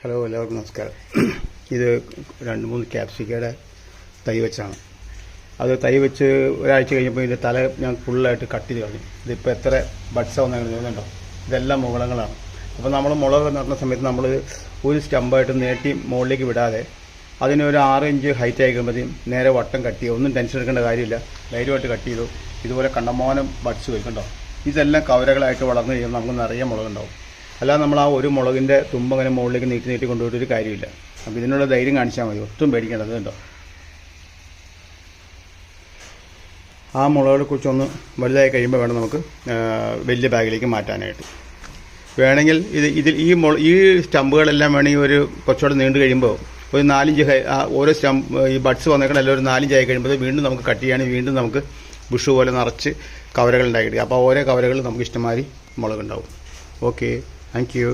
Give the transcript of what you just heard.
Hello, എല്ലാവർക്കും നമസ്കാരം. ഇത് 2-3 ക്യാപ്സിക്കയുടെ തൈ വെച്ചാണ്. അത് തൈ വെച്ച് ഒരാഴ്ച കഴിഞ്ഞപ്പോൾ ഇതിൻ്റെ തല ഞാൻ ഫുള്ളായിട്ട് കട്ട് ചെയ്ത് കളഞ്ഞു. ഇതിപ്പോൾ എത്ര ബഡ്സാ വന്നു തോന്നുന്നുണ്ടോ? ഇതെല്ലാം മുകളങ്ങളാണ്. അപ്പോൾ നമ്മൾ മുളക് നടുന്ന സമയത്ത് നമ്മൾ ഒരു സ്റ്റമ്പായിട്ട് നീട്ടി മുകളിലേക്ക് വിടാതെ അതിനൊരു 6 ഇഞ്ച് ഹൈറ്റ് ആയി കഴിയുമ്പോഴത്തേക്കും നേരെ വട്ടം കട്ട് ചെയ്യുക. ഒന്നും ടെൻഷൻ എടുക്കേണ്ട കാര്യമില്ല. ധൈര്യമായിട്ട് കട്ട് ചെയ്തു. ഇതുപോലെ കണ്ടമാനം ബഡ്സ് വരും കണ്ടോ. ഇതെല്ലാം കവരകളായിട്ട് വളർന്നു കഴിയുമ്പോൾ നമുക്ക് നിറയെ മുളകുണ്ടാവും. അല്ലാതെ നമ്മൾ ആ ഒരു മുളകിൻ്റെ തുമ്പ് അങ്ങനെ മുകളിലേക്ക് നീട്ടി കൊണ്ടുപോയിട്ടൊരു കാര്യമില്ല. അപ്പോൾ ഇതിനുള്ള ധൈര്യം കാണിച്ചാൽ മതി. ഒട്ടും പേടിക്കേണ്ടത് കണ്ടോ. ആ മുളകളെ കുറിച്ചൊന്ന് വലുതായി കഴിയുമ്പോൾ വേണം നമുക്ക് വലിയ ബാഗിലേക്ക് മാറ്റാനായിട്ട്. വേണമെങ്കിൽ ഈ സ്റ്റമ്പുകളെല്ലാം വേണമെങ്കിൽ ഒരു കുറച്ചുകൂടെ നീണ്ടു കഴിയുമ്പോൾ ഒരു 4 ഇഞ്ച് ഓരോ ഈ ബഡ്സ് വന്നേക്കണം എല്ലാം ഒരു 4 ഇഞ്ച് ആയി കഴിയുമ്പോൾ വീണ്ടും നമുക്ക് കട്ട് ചെയ്യുകയാണെങ്കിൽ വീണ്ടും നമുക്ക് ബുഷ് പോലെ നിറച്ച് കവരകൾ ഉണ്ടാക്കി. അപ്പോൾ ഓരോ കവരകളിൽ നമുക്ക് ഇഷ്ടമാതിരി മുളകുണ്ടാവും. Okay, thank U.